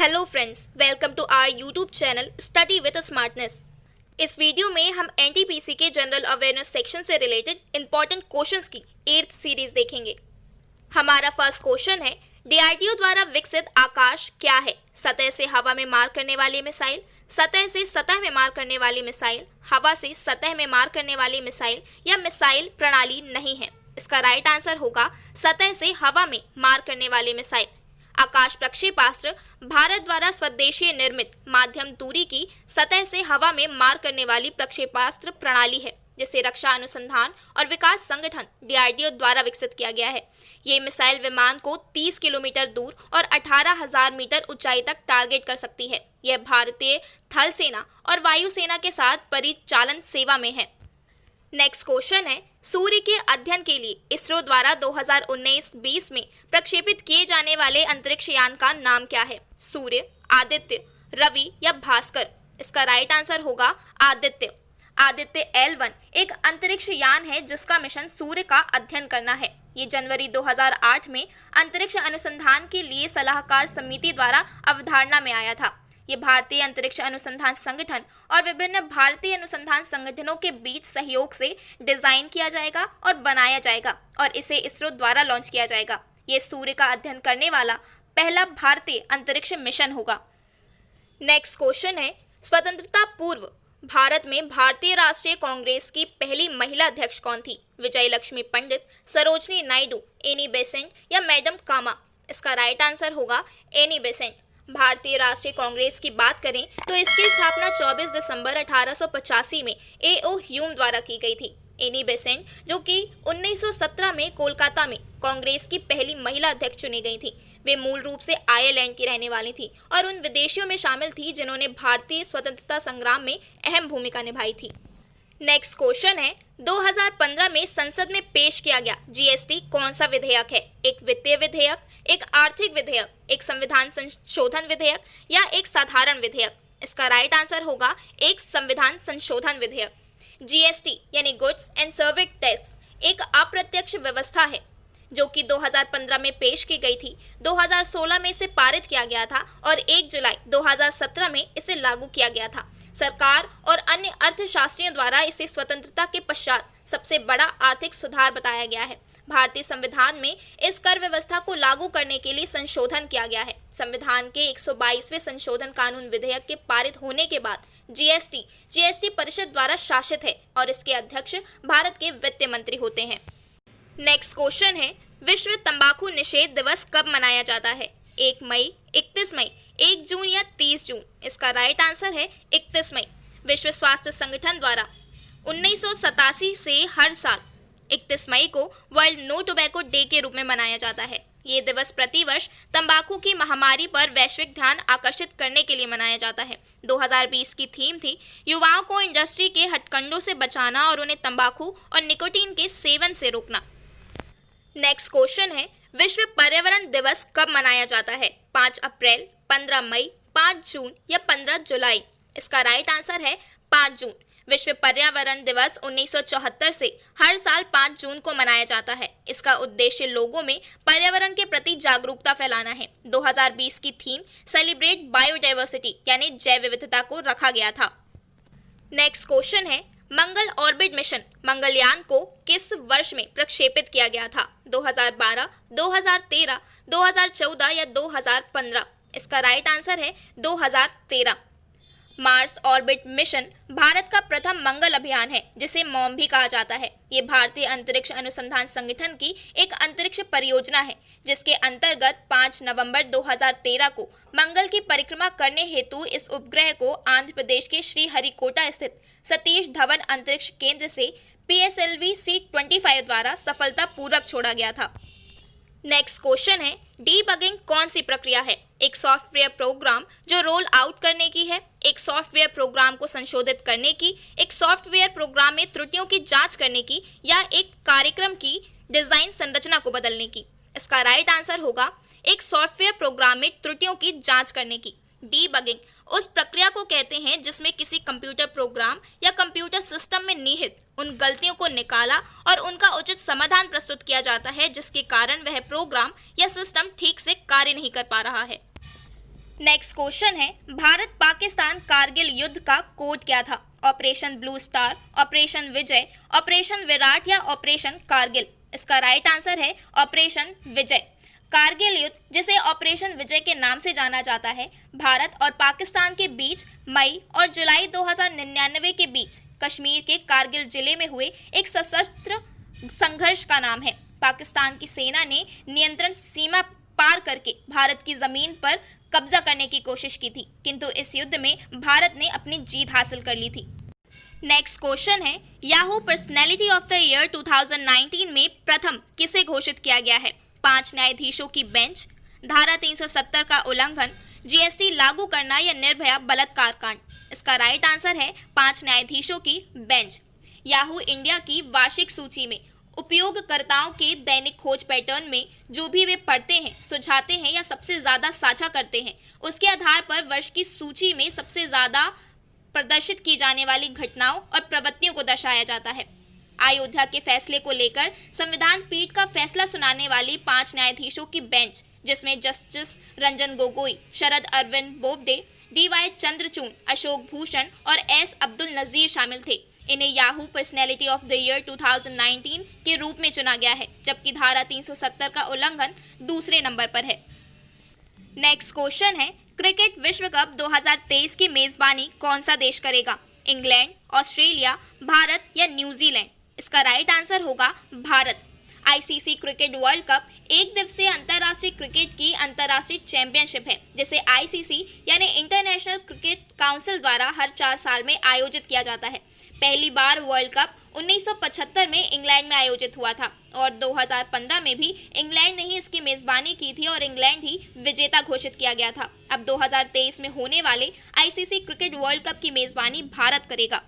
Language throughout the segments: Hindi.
Hello friends, welcome to our YouTube channel study with smartness. इस वीडियो में हम एनटीपीसी के जनरल अवेयरनेस सेक्शन से रिलेटेड इंपॉर्टेंट क्वेश्चंस की 8th सीरीज देखेंगे। हमारा फर्स्ट क्वेश्चन है, डीआरडीओ द्वारा विकसित आकाश क्या है? सतह से हवा में मार करने वाली मिसाइल, सतह से सतह में मार करने वाली मिसाइल, हवा से सतह में मार करने वाली मिसाइल या मिसाइल प्रणाली नहीं है। इसका राइट आंसर होगा सतह से हवा में मार करने वाली मिसाइल। आकाश प्रक्षेपास्त्र भारत द्वारा स्वदेशी निर्मित माध्यम दूरी की सतह से हवा में मार करने वाली प्रक्षेपास्त्र प्रणाली है, जिसे रक्षा अनुसंधान और विकास संगठन डीआरडीओ द्वारा विकसित किया गया है। ये मिसाइल विमान को 30 किलोमीटर दूर और 18,000 मीटर ऊंचाई तक टारगेट कर सकती है। यह भारतीय थल सेना और वायुसेना के साथ परिचालन सेवा में है। नेक्स्ट क्वेश्चन है, सूर्य के अध्ययन के लिए इसरो द्वारा 2019-20 में प्रक्षेपित किए जाने वाले अंतरिक्ष यान का नाम क्या है? सूर्य, आदित्य, रवि या भास्कर? इसका राइट आंसर होगा आदित्य। आदित्य L1 एक अंतरिक्ष यान है जिसका मिशन सूर्य का अध्ययन करना है। ये जनवरी 2008 में अंतरिक्ष अनुसंधान के लिए सलाहकार समिति द्वारा अवधारणा में आया था। ये भारतीय अंतरिक्ष अनुसंधान संगठन और विभिन्न भारतीय अनुसंधान संगठनों के बीच सहयोग से डिजाइन किया जाएगा और बनाया जाएगा और इसे इसरो द्वारा लॉन्च किया जाएगा। ये सूर्य का अध्ययन करने वाला पहला भारतीय अंतरिक्ष मिशन होगा। नेक्स्ट क्वेश्चन है, स्वतंत्रता पूर्व भारत में भारतीय राष्ट्रीय कांग्रेस की पहली महिला अध्यक्ष कौन थी? विजय लक्ष्मी पंडित, सरोजनी नायडू, एनी बेसेंट या मैडम कामा? इसका राइट आंसर होगा एनी बेसेंट। भारतीय राष्ट्रीय कांग्रेस की बात करें तो इसकी स्थापना 24 दिसंबर 1885 में A.O. ह्यूम द्वारा की गई थी। एनी बेसेंट, जो कि 1917 में कोलकाता में कांग्रेस की पहली महिला अध्यक्ष चुनी गई थी, वे मूल रूप से आयरलैंड की रहने वाली थी और उन विदेशियों में शामिल थी जिन्होंने भारतीय स्वतंत्रता संग्राम में अहम भूमिका निभाई थी। नेक्स्ट क्वेश्चन है, 2015 में संसद में पेश किया गया जीएसटी कौन सा विधेयक है? एक वित्तीय विधेयक, एक आर्थिक विधेयक, एक संविधान संशोधन विधेयक या एक साधारण विधेयक? इसका राइट आंसर होगा एक संविधान संशोधन विधेयक। जीएसटी यानी गुड्स एंड सर्विस टैक्स एक अप्रत्यक्ष व्यवस्था है जो कि 2015 में पेश की गई थी। 2016 में इसे पारित किया गया था और 1 जुलाई 2017 में इसे लागू किया गया था। सरकार और अन्य अर्थशास्त्रियों द्वारा इसे स्वतंत्रता के पश्चात सबसे बड़ा आर्थिक सुधार बताया गया है। भारतीय संविधान में इस कर व्यवस्था को लागू करने के लिए संशोधन किया गया है। संविधान के 122वें संशोधन कानून विधेयक के पारित होने के बाद जीएसटी परिषद द्वारा शासित है और इसके अध्यक्ष भारत के वित्त मंत्री होते हैं। नेक्स्ट क्वेश्चन है, विश्व तंबाकू निषेध दिवस कब मनाया जाता है? 1 मई, 31 मई, 1 जून या 30 जून? इसका राइट आंसर है 31 मई। विश्व स्वास्थ्य संगठन द्वारा 1987 से हर साल 31 मई को वर्ल्ड नो टोबैको डे के रूप में मनाया जाता है। ये दिवस प्रतिवर्ष तंबाकू की महामारी पर वैश्विक ध्यान आकर्षित करने के लिए मनाया जाता है। 2020 की थीम थी युवाओं को इंडस्ट्री के हथकंडों से बचाना और उन्हें तंबाकू और निकोटीन के सेवन से रोकना। नेक्स्ट क्वेश्चन है, विश्व पर्यावरण दिवस कब मनाया जाता है? 5 अप्रैल, 15 मई, 5 जून या 15 जुलाई? इसका राइट आंसर है 5 जून। विश्व पर्यावरण दिवस 1974 से हर साल 5 जून को मनाया जाता है। इसका उद्देश्य लोगों में पर्यावरण के प्रति जागरूकता फैलाना है। 2020 की थीम सेलिब्रेट बायोडाइवर्सिटी यानी जैव विविधता को रखा गया था। नेक्स्ट क्वेश्चन है, मंगल ऑर्बिट मिशन मंगलयान को किस वर्ष में प्रक्षेपित किया गया था? 2012, 2013, 2014 या 2015? इसका राइट आंसर है 2013। मार्स ऑर्बिट मिशन भारत का प्रथम मंगल अभियान है जिसे मॉम भी कहा जाता है। ये भारतीय अंतरिक्ष अनुसंधान संगठन की एक अंतरिक्ष परियोजना है जिसके अंतर्गत 5 नवंबर 2013 को मंगल की परिक्रमा करने हेतु इस उपग्रह को आंध्र प्रदेश के श्रीहरिकोटा स्थित सतीश धवन अंतरिक्ष केंद्र से PSLV C-25 द्वारा सफलतापूर्वक छोड़ा गया था। नेक्स्ट क्वेश्चन है, डीबगिंग कौन सी प्रक्रिया है? एक सॉफ्टवेयर प्रोग्राम जो रोल आउट करने की है, एक सॉफ्टवेयर प्रोग्राम को संशोधित करने की, एक सॉफ्टवेयर प्रोग्राम में त्रुटियों की जांच करने की या एक कार्यक्रम की डिजाइन संरचना को बदलने की? इसका राइट आंसर होगा एक सॉफ्टवेयर प्रोग्राम में त्रुटियों की जांच करने की। डीबगिंग उस प्रक्रिया को कहते हैं जिसमें किसी कंप्यूटर प्रोग्राम या कंप्यूटर सिस्टम में निहित उन गलतियों को निकाला और उनका उचित समाधान प्रस्तुत किया जाता है जिसके कारण वह प्रोग्राम या सिस्टम ठीक से कार्य नहीं कर पा रहा है। नेक्स्ट क्वेश्चन है, भारत पाकिस्तान कारगिल युद्ध का कोड क्या था? ऑपरेशन ब्लू स्टार, ऑपरेशन विजय, ऑपरेशन विराट या ऑपरेशन कारगिल? इसका राइट आंसर है ऑपरेशन विजय। कारगिल युद्ध, जिसे ऑपरेशन विजय के नाम से जाना जाता है, भारत और पाकिस्तान के बीच मई और जुलाई 2099 के बीच कश्मीर के कारगिल जिले में हुए एक सशस्त्र संघर्ष का नाम है। पाकिस्तान की सेना ने नियंत्रण सीमा पार करके भारत की जमीन पर कब्जा करने की कोशिश की थी, किंतु इस युद्ध में भारत ने अपनी जीत हासिल कर ली थी। नेक्स्ट क्वेश्चन है, Yahoo personality of the year 2019 में प्रथम किसे घोषित किया गया है? 5 न्यायाधीशों की बेंच, धारा 370 का उल्लंघन, जीएसटी लागू करना या निर्भया बलात्कार कांड? इसका राइट आंसर है 5 न्यायाधीशों की बेंच। याहू इंडिया की वार्षिक सूची में उपयोगकर्ताओं के दैनिक खोज पैटर्न में जो भी वे पढ़ते हैं, सुझाते हैं या सबसे ज़्यादा साझा करते हैं, उसके आधार पर वर्ष की सूची में सबसे ज़्यादा प्रदर्शित की जाने वाली घटनाओं और प्रवृत्तियों को दर्शाया जाता है। अयोध्या के फैसले को लेकर संविधान पीठ का फैसला सुनाने वाली 5 न्यायाधीशों की बेंच, जिसमें जस्टिस रंजन गोगोई, शरद अरविंद बोबडे, डीवाई चंद्रचूड़, अशोक भूषण और एस अब्दुल नजीर शामिल थे, इन्हें Yahoo personality of the year 2019 के रूप में चुना गया है, जबकि धारा 370 का उल्लंघन दूसरे नंबर पर है। नेक्स्ट क्वेश्चन है, क्रिकेट विश्व कप 2023 की मेजबानी कौन सा देश करेगा? इंग्लैंड, ऑस्ट्रेलिया, भारत या न्यूजीलैंड? इसका राइट आंसर होगा Bharat. ICC cricket world cup एक दिवसीय अंतर्राष्ट्रीय क्रिकेट की अंतर्राष्ट्रीय चैंपियनशिप है, जिसे आईसीसी यानी इंटरनेशनल क्रिकेट काउंसिल द्वारा हर 4 साल में आयोजित किया जाता है। पहली बार वर्ल्ड कप 1975 में इंग्लैंड में आयोजित हुआ था और 2015 में भी इंग्लैंड ने ही इसकी मेजबानी की थी और इंग्लैंड ही विजेता घोषित किया गया था। अब 2023 में होने वाले आईसीसी क्रिकेट वर्ल्ड कप की मेजबानी भारत करेगा।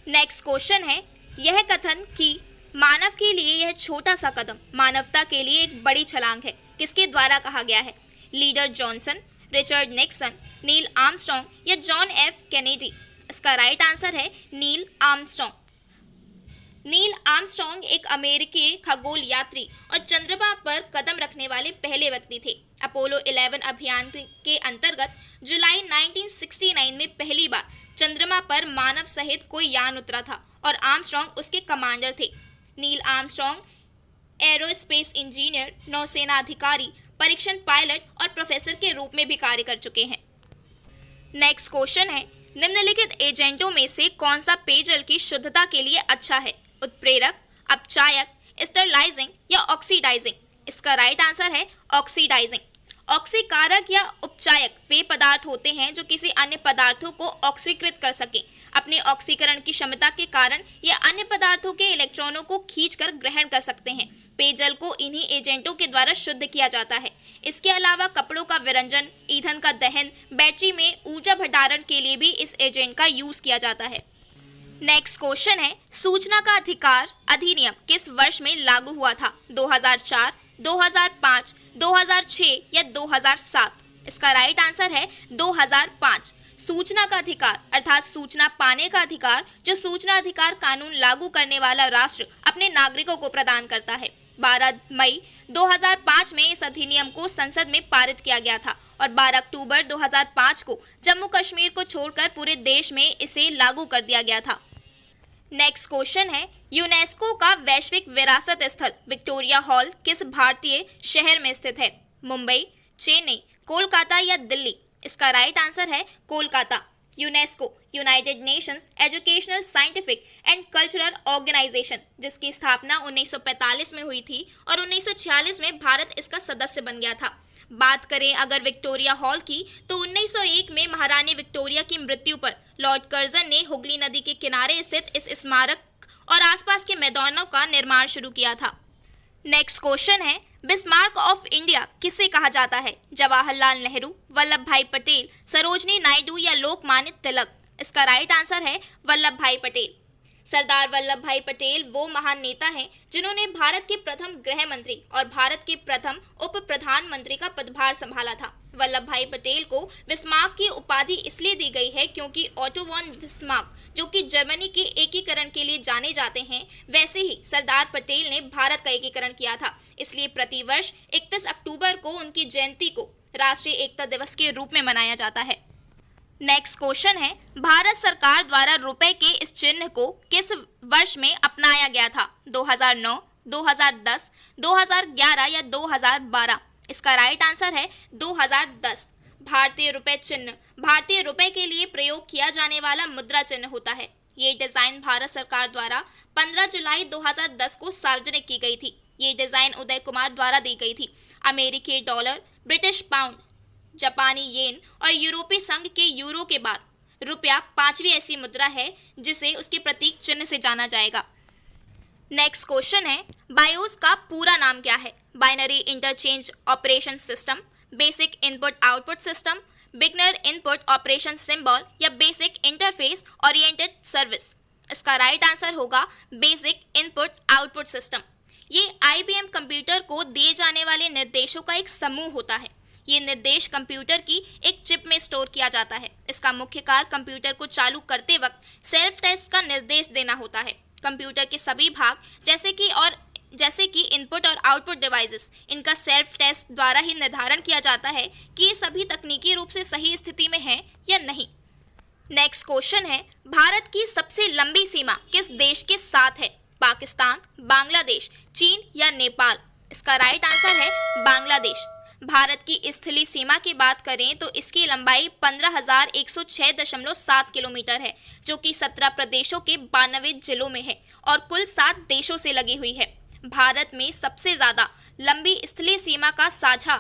नेक्स्ट क्वेश्चन है, यह कथन कि मानव के लिए यह छोटा सा कदम मानवता के लिए एक बड़ी छलांग है, किसके द्वारा कहा गया है? Leader Johnson, Richard Nixon, Neil Armstrong या जॉन एफ कैनेडी? इसका राइट आंसर है नील आर्मस्ट्रॉन्ग। नील आर्मस्ट्रॉन्ग एक अमेरिकी खगोल यात्री और चंद्रमा पर कदम रखने वाले पहले व्यक्ति थे। अपोलो 11 अभियान के अंतर्गत जुलाई 1969 में पहली बार चंद्रमा पर मानव सहित कोई यान उतरा था और आर्मस्ट्रॉन्ग उसके कमांडर थे। नील आर्मस्ट्रॉन्ग एरोस्पेस इंजीनियर, नौसेना अधिकारी, परीक्षण पायलट और प्रोफेसर के रूप में भी कार्य कर चुके हैं। नेक्स्ट क्वेश्चन है, निम्नलिखित एजेंटों में से कौन सा पेयजल की शुद्धता के लिए अच्छा है? उत्प्रेरक, अपचायक, स्टरलाइजिंग या ऑक्सीडाइजिंग? इसका राइट आंसर है ऑक्सीडाइजिंग। ऑक्सीकारक या उपचायक वे पदार्थ होते हैं जो किसी अन्य पदार्थों को ऑक्सीकृत कर सकें। अपने ऑक्सीकरण की क्षमता के कारण ये अन्य पदार्थों के इलेक्ट्रॉनों को खींचकर ग्रहण कर सकते हैं। पेयजल को इन्हीं एजेंटों के द्वारा शुद्ध किया जाता है। इसके अलावा कपड़ों का विरंजन, ईंधन का दहन, बैटरी में ऊर्जा भंडारण के लिए भी इस एजेंट का यूज किया जाता है। नेक्स्ट क्वेश्चन है, सूचना का अधिकार अधिनियम किस वर्ष में लागू हुआ था? 2004, 2005, 2006 या 2007? इसका राइट आंसर है 2005। सूचना का अधिकार अर्थात सूचना पाने का अधिकार जो सूचना अधिकार कानून लागू करने वाला राष्ट्र अपने नागरिकों को प्रदान करता है। 12 मई 2005 में इस अधिनियम को संसद में पारित किया गया था और 12 अक्टूबर 2005 को जम्मू कश्मीर को छोड़कर पूरे देश में इसे लागू कर दिया गया था। नेक्स्ट क्वेश्चन है, यूनेस्को का वैश्विक विरासत स्थल विक्टोरिया हॉल किस भारतीय शहर में स्थित है? मुंबई, चेन्नई, कोलकाता या दिल्ली? इसका राइट आंसर है Kolkata. UNESCO United Nations Educational, Scientific and Cultural Organization, जिसकी स्थापना 1945 में हुई थी और 1946 में भारत इसका सदस्य बन गया था। बात करें अगर विक्टोरिया हॉल की, तो 1901 में महारानी विक्टोरिया की मृत्यु पर लॉर्ड कर्जन ने हुगली नदी के किनारे स्थित इस स्मारक और आसपास के मैदानों का निर्माण शुरू किया था। नेक्स्ट क्वेश्चन है, बिस्मार्क ऑफ इंडिया किसे कहा जाता है? जवाहरलाल नेहरू, वल्लभ भाई पटेल, सरोजनी नायडू या लोकमान्य तिलक? इसका राइट आंसर है वल्लभ भाई पटेल। सरदार वल्लभ भाई पटेल वो महान नेता हैं जिन्होंने भारत के प्रथम गृह मंत्री और भारत के प्रथम उप प्रधानमंत्री का पदभार संभाला था। वल्लभ भाई पटेल को बिस्मार्क की उपाधि इसलिए दी गई है क्योंकि ऑटो वॉन बिस्मार्क, जो कि जर्मनी के एकीकरण के लिए जाने जाते हैं, वैसे ही सरदार पटेल ने भारत का एकीकरण किया था। इसलिए प्रतिवर्ष 31 अक्टूबर को उनकी जयंती को राष्ट्रीय एकता दिवस के रूप में मनाया जाता है। नेक्स्ट क्वेश्चन है, भारत सरकार द्वारा रुपए के इस चिन्ह को किस वर्ष में अपनाया गया था? 2009, 2010, 2011 या 2012? इसका राइट आंसर है 2010। भारतीय रुपए चिन्ह भारतीय रुपए के लिए प्रयोग किया जाने वाला मुद्रा चिन्ह होता है। ये डिजाइन भारत सरकार द्वारा 15 जुलाई 2010 को सार्वजनिक की गई थी। ये डिजाइन उदय कुमार द्वारा दी गई थी। अमेरिकी डॉलर, ब्रिटिश पाउंड, जापानी येन और यूरोपीय संघ के यूरो के बाद रुपया 5वीं ऐसी मुद्रा है जिसे उसके प्रतीक चिन्ह से जाना जाएगा। नेक्स्ट क्वेश्चन है, बायोस का पूरा नाम क्या है? Binary interchange operation system, basic input output system, beginner input operation symbol या बेसिक इंटरफेस ओरिएंटेड सर्विस? इसका राइट आंसर होगा बेसिक इनपुट आउटपुट सिस्टम। ये IBM कंप्यूटर को दिए जाने वाले निर्देशों का एक समूह होता है। ये निर्देश कंप्यूटर की एक चिप में स्टोर किया जाता है। इसका मुख्य कार्य कंप्यूटर को चालू करते वक्त सेल्फ टेस्ट का निर्देश देना होता है। कंप्यूटर के सभी भाग जैसे कि इनपुट और आउटपुट डिवाइसेस, इनका सेल्फ टेस्ट द्वारा ही निर्धारण किया जाता है कि ये सभी तकनीकी रूप से सही स्थिति में हैं या नहीं। नेक्स्ट क्वेश्चन है, भारत की सबसे लंबी सीमा किस देश के साथ है? पाकिस्तान, बांग्लादेश, चीन या नेपाल? इसका राइट आंसर है बांग्लादेश। भारत की स्थलीय सीमा की बात करें तो इसकी लंबाई 15,106.7 किलोमीटर है, जो कि 17 प्रदेशों के 92 जिलों में है और कुल 7 देशों से लगी हुई है। भारत में सबसे ज़्यादा लंबी स्थलीय सीमा का साझा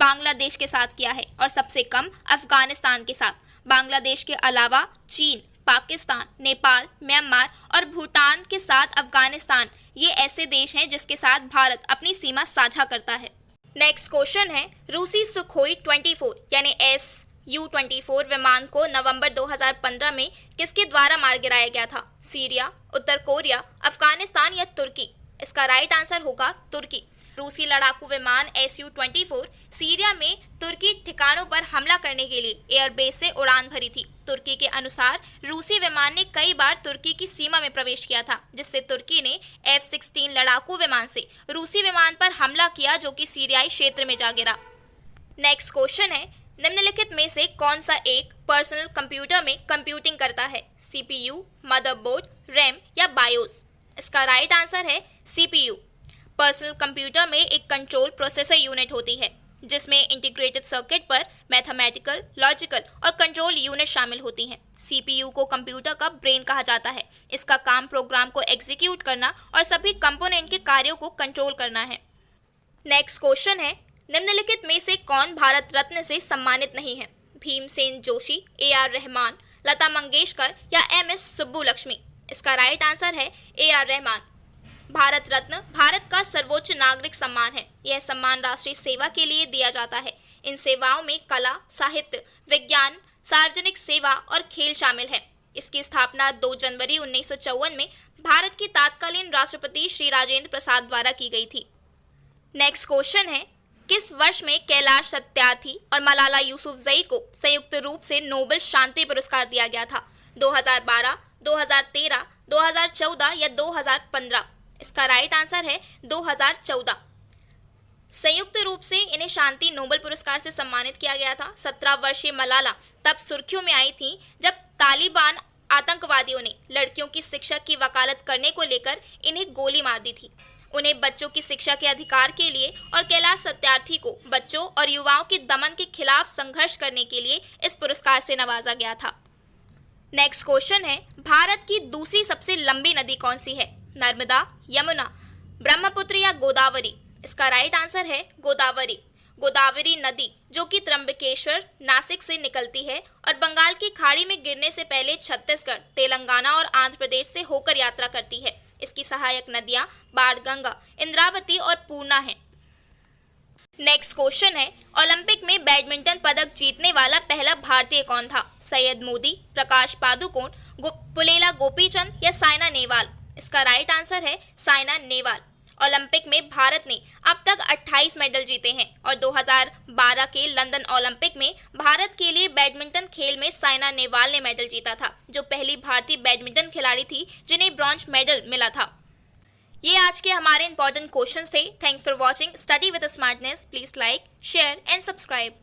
बांग्लादेश के साथ किया है और सबसे कम अफगानिस्तान के साथ। बांग्लादेश के अलावा चीन, पाकिस्तान, नेपाल, म्यांमार और भूटान के साथ अफगानिस्तान ये ऐसे देश हैं जिसके साथ भारत अपनी सीमा साझा करता है। नेक्स्ट क्वेश्चन है, रूसी सुखोई 24 यानी Su-24 विमान को नवंबर 2015 में किसके द्वारा मार गिराया गया था? सीरिया, उत्तर कोरिया, अफगानिस्तान या तुर्की? इसका राइट आंसर होगा तुर्की। रूसी लड़ाकू विमान Su-24 सीरिया में तुर्की ठिकानों पर हमला करने के लिए एयरबेस से उड़ान भरी थी। तुर्की के अनुसार रूसी विमान ने कई बार तुर्की की सीमा में प्रवेश किया था, जिससे तुर्की ने F-16 लड़ाकू विमान से रूसी विमान पर हमला किया जो कि सीरियाई क्षेत्र में जा गिरा। नेक्स्ट क्वेश्चन है, निम्नलिखित में से कौन सा एक पर्सनल कंप्यूटर में कंप्यूटिंग करता है? CPU, मदरबोर्ड, रैम या बायोस? इसका राइट आंसर है CPU। पर्सनल कंप्यूटर में एक कंट्रोल प्रोसेसर यूनिट होती है जिसमें इंटीग्रेटेड सर्किट पर मैथमेटिकल, लॉजिकल और कंट्रोल यूनिट शामिल होती हैं। CPU को कंप्यूटर का ब्रेन कहा जाता है। इसका काम प्रोग्राम को एग्जीक्यूट करना और सभी कंपोनेंट के कार्यों को कंट्रोल करना है। नेक्स्ट क्वेश्चन है, निम्नलिखित में से कौन भारत रत्न से सम्मानित नहीं है? भीमसेन जोशी, AR रहमान, लता मंगेशकर या MS सुब्बुलक्ष्मी? इसका राइट आंसर है AR रहमान। भारत रत्न भारत का सर्वोच्च नागरिक सम्मान है। यह सम्मान राष्ट्रीय सेवा के लिए दिया जाता है। इन सेवाओं में कला, साहित्य, विज्ञान, सार्वजनिक सेवा और खेल शामिल है। इसकी स्थापना 2 जनवरी 1954 में भारत के तत्कालीन राष्ट्रपति श्री राजेंद्र प्रसाद द्वारा की गई थी। नेक्स्ट क्वेश्चन है, किस वर्ष में कैलाश सत्यार्थी और मलाला यूसुफजई को संयुक्त रूप से नोबेल शांति पुरस्कार दिया गया था? 2012, 2013, 2014 या 2015? इसका राइट आंसर है 2014। संयुक्त रूप से इन्हें शांति नोबेल पुरस्कार से सम्मानित किया गया था। 17 वर्षीय मलाला तब सुर्खियों में आई थी जब तालिबान आतंकवादियों ने लड़कियों की शिक्षा की वकालत करने को लेकर इन्हें गोली मार दी थी। उन्हें बच्चों की शिक्षा के अधिकार के लिए और कैलाश सत्यार्थी को बच्चों और युवाओं के दमन के खिलाफ संघर्ष करने के लिए इस पुरस्कार से नवाजा गया था। नेक्स्ट क्वेश्चन है, भारत की दूसरी सबसे लंबी नदी कौन सी है? नर्मदा, यमुना, ब्रह्मपुत्र या गोदावरी? इसका राइट आंसर है गोदावरी। गोदावरी नदी जो कि त्र्यंबकेश्वर, नासिक से निकलती है और बंगाल की खाड़ी में गिरने से पहले छत्तीसगढ़, तेलंगाना और आंध्र प्रदेश से होकर यात्रा करती है। इसकी सहायक नदियां बाणगंगा, इंद्रावती और पूर्णा हैं। नेक्स्ट क्वेश्चन है, ओलंपिक में बैडमिंटन पदक जीतने वाला पहला भारतीय कौन था? सैयद मोदी, प्रकाश पादुकोण, पुलेला गोपीचंद या साइना नेहवाल? इसका राइट आंसर है साइना नेहवाल। ओलंपिक में भारत ने अब तक 28 मेडल जीते हैं और 2012 के लंदन ओलंपिक में भारत के लिए बैडमिंटन खेल में साइना नेहवाल ने मेडल जीता था, जो पहली भारतीय बैडमिंटन खिलाड़ी थी जिन्हें ब्रॉन्ज मेडल मिला था। ये आज के हमारे इंपॉर्टेंट क्वेश्चंस थे। Thanks for watching study with smartness. Please like, share and subscribe.